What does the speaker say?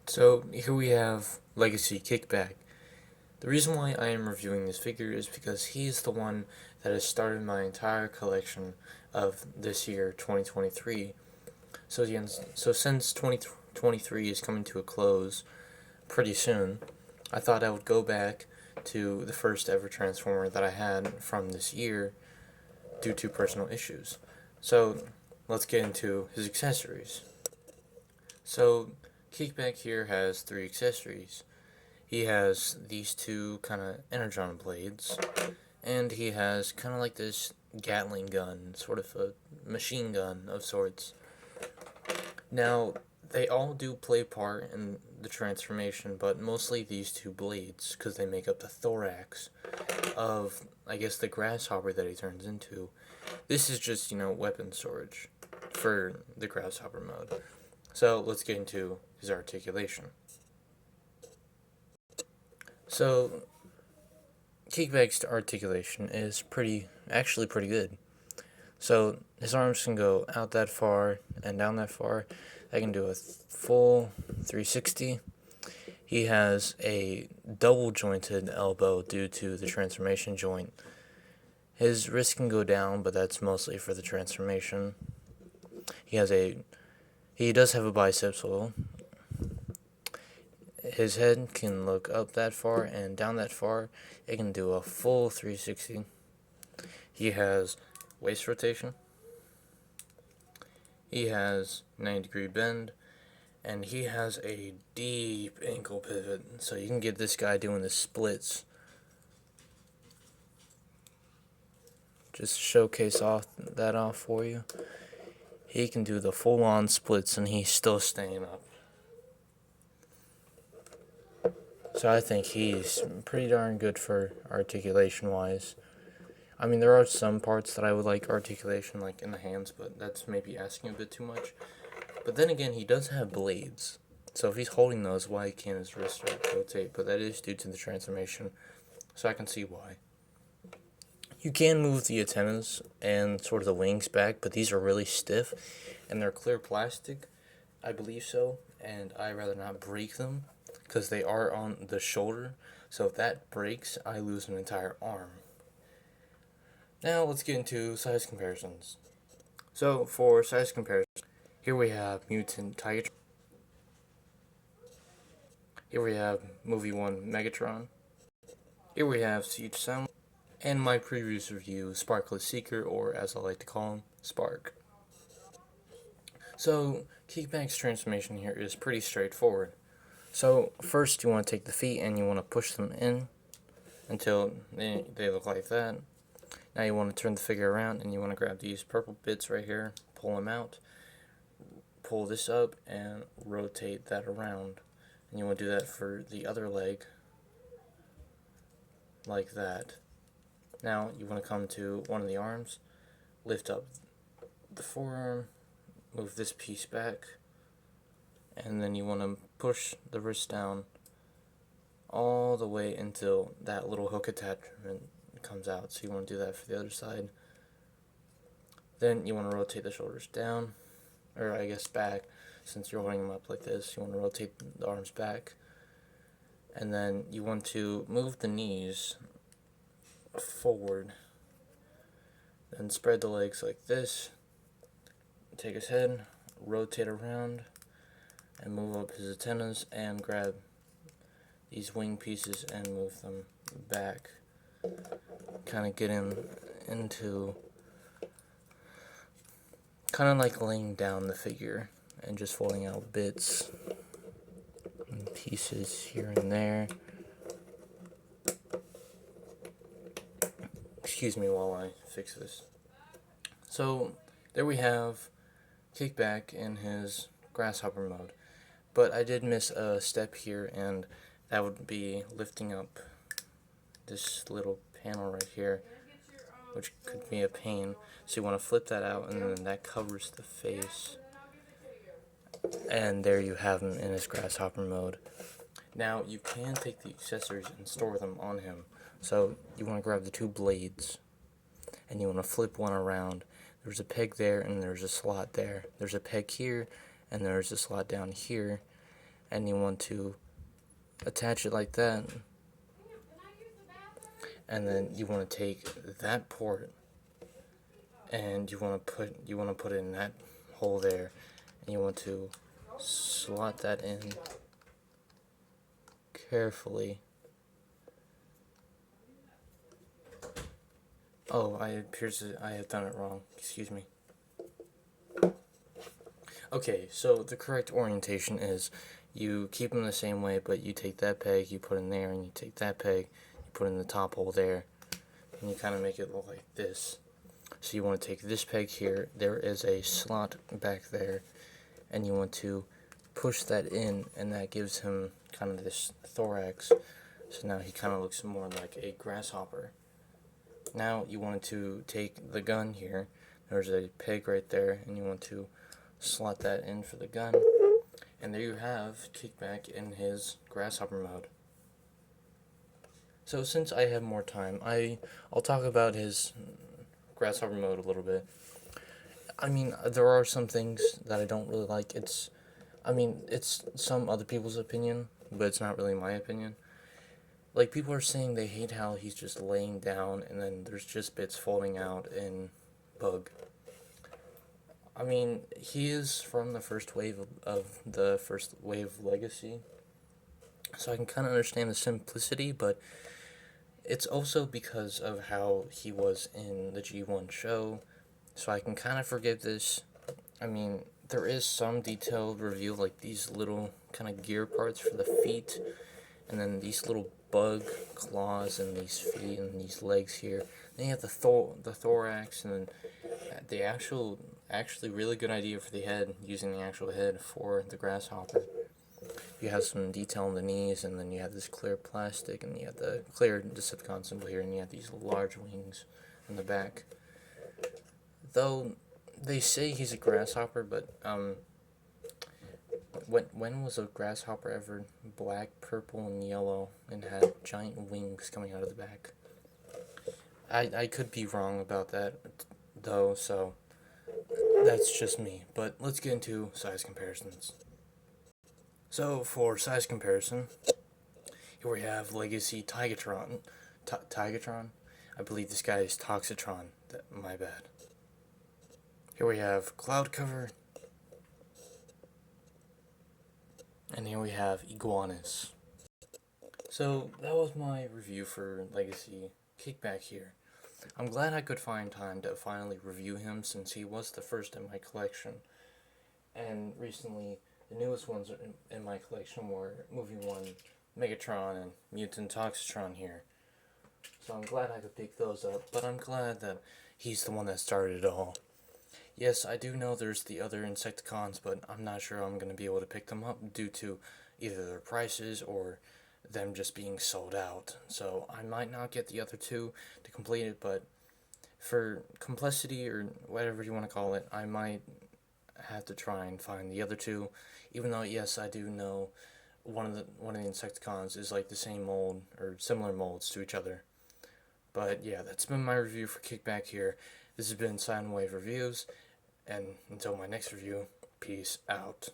So here we have Legacy Kickback. The reason why I am reviewing this figure is because he's the one that has started my entire collection of this year, 2023. So since 2023 is coming to a close pretty soon, I thought I would go back to the first ever Transformer that I had from this year due to personal issues. So let's get into his accessories. So Kickback here has three accessories. He has these two kind of energon blades, and he has kind of like this Gatling gun, sort of a machine gun of sorts. Now, they all do play a part in the transformation, but mostly these two blades, because they make up the thorax of, I guess, the grasshopper that he turns into. This is just, weapon storage for the grasshopper mode. So let's get into his articulation. So Kickback's articulation is actually pretty good. So his arms can go out that far and down that far. I can do a full 360. He has a double jointed elbow due to the transformation joint. His wrist can go down, but that's mostly for the transformation. He does have a bicep swivel. His head can look up that far and down that far. It can do a full 360. He has waist rotation. He has 90-degree bend. And he has a deep ankle pivot. So you can get this guy doing the splits. Just showcase off for you. He can do the full-on splits and he's still staying up. So I think he's pretty darn good for articulation-wise. I mean, there are some parts that I would like articulation, like in the hands, but that's maybe asking a bit too much. But then again, he does have blades. So if he's holding those, why can't his wrist rotate? But that is due to the transformation, so I can see why. You can move the antennas and sort of the wings back, but these are really stiff, and they're clear plastic, I believe so, and I'd rather not break them, because they are on the shoulder, so if that breaks, I lose an entire arm. Now let's get into size comparisons. So for size comparison, here we have Mutant Tigatron. Here we have Movie 1 Megatron. Here we have Siege Sound. And my previous review, Sparkless Seeker, or as I like to call him, Spark. So, Kickback's transformation here is pretty straightforward. So, first you want to take the feet and you want to push them in until they look like that. Now you want to turn the figure around and you want to grab these purple bits right here, pull them out, pull this up, and rotate that around. And you want to do that for the other leg, like that. Now you want to come to one of the arms, lift up the forearm, move this piece back, and then you want to push the wrist down all the way until that little hook attachment comes out. So you want to do that for the other side. Then you want to rotate the shoulders down, or I guess back, since you're holding them up like this. You want to rotate the arms back, and then you want to move the knees forward, then spread the legs like this, take his head, rotate around, and move up his antennas, and grab these wing pieces and move them back, kind of getting into kind of like laying down the figure and just folding out bits and pieces here and there. Excuse me while I fix this. So there we have Kickback in his grasshopper mode, but I did miss a step here, and that would be lifting up this little panel right here, which could be a pain. So you want to flip that out, and then that covers the face, and there you have him in his grasshopper mode. Now you can take the accessories and store them on him. So you want to grab the two blades and you want to flip one around. There's a peg there and there's a slot there. There's a peg here and there's a slot down here. and you want to attach it like that, and then you want to take that port and you want to put it in that hole there, and you want to slot that in carefully. Oh, I appears that I have done it wrong. Excuse me. Okay, so the correct orientation is you keep them the same way, but you take that peg, you put in there, and you take that peg, you put in the top hole there, and you kind of make it look like this. So you want to take this peg here, there is a slot back there, and you want to push that in, and that gives him kind of this thorax. So now he kind of looks more like a grasshopper. Now you want to take the gun here, there's a peg right there, and you want to slot that in for the gun, and there you have Kickback in his grasshopper mode. So since I have more time, I'll talk about his grasshopper mode a little bit. I mean, there are some things that I don't really like. It's some other people's opinion, but it's not really my opinion. Like, people are saying they hate how he's just laying down and then there's just bits folding out in Bug. I mean, he is from the first wave of the first wave Legacy, so I can kind of understand the simplicity, but it's also because of how he was in the G1 show, so I can kind of forgive this. I mean, there is some detailed review, like these little kind of gear parts for the feet, and then these little bug claws and these feet and these legs here. Then you have the thorax, and then the actually really good idea for the head, using the actual head for the grasshopper. You have some detail on the knees, and then you have this clear plastic, and you have the clear Decepticon symbol here, and you have these large wings in the back. Though they say he's a grasshopper, but when was a grasshopper ever black, purple, and yellow and had giant wings coming out of the back? I could be wrong about that, though, so that's just me. But let's get into size comparisons. So for size comparison, here we have Legacy Tigatron. Tigatron? I believe this guy is Toxitron. My bad. Here we have Cloud Cover. And here we have Iguanas. So that was my review for Legacy Kickback here. I'm glad I could find time to finally review him, since he was the first in my collection. And recently, the newest ones in my collection were Movie 1, Megatron, and Mutant Toxitron here. So I'm glad I could pick those up, but I'm glad that he's the one that started it all. Yes, I do know there's the other Insecticons, but I'm not sure I'm going to be able to pick them up due to either their prices or them just being sold out. So I might not get the other two to complete it, but for complexity or whatever you want to call it, I might have to try and find the other two. Even though, yes, I do know one of the Insecticons is like the same mold or similar molds to each other. But yeah, that's been my review for Kickback here. This has been Soundwave Reviews, and until my next review, peace out.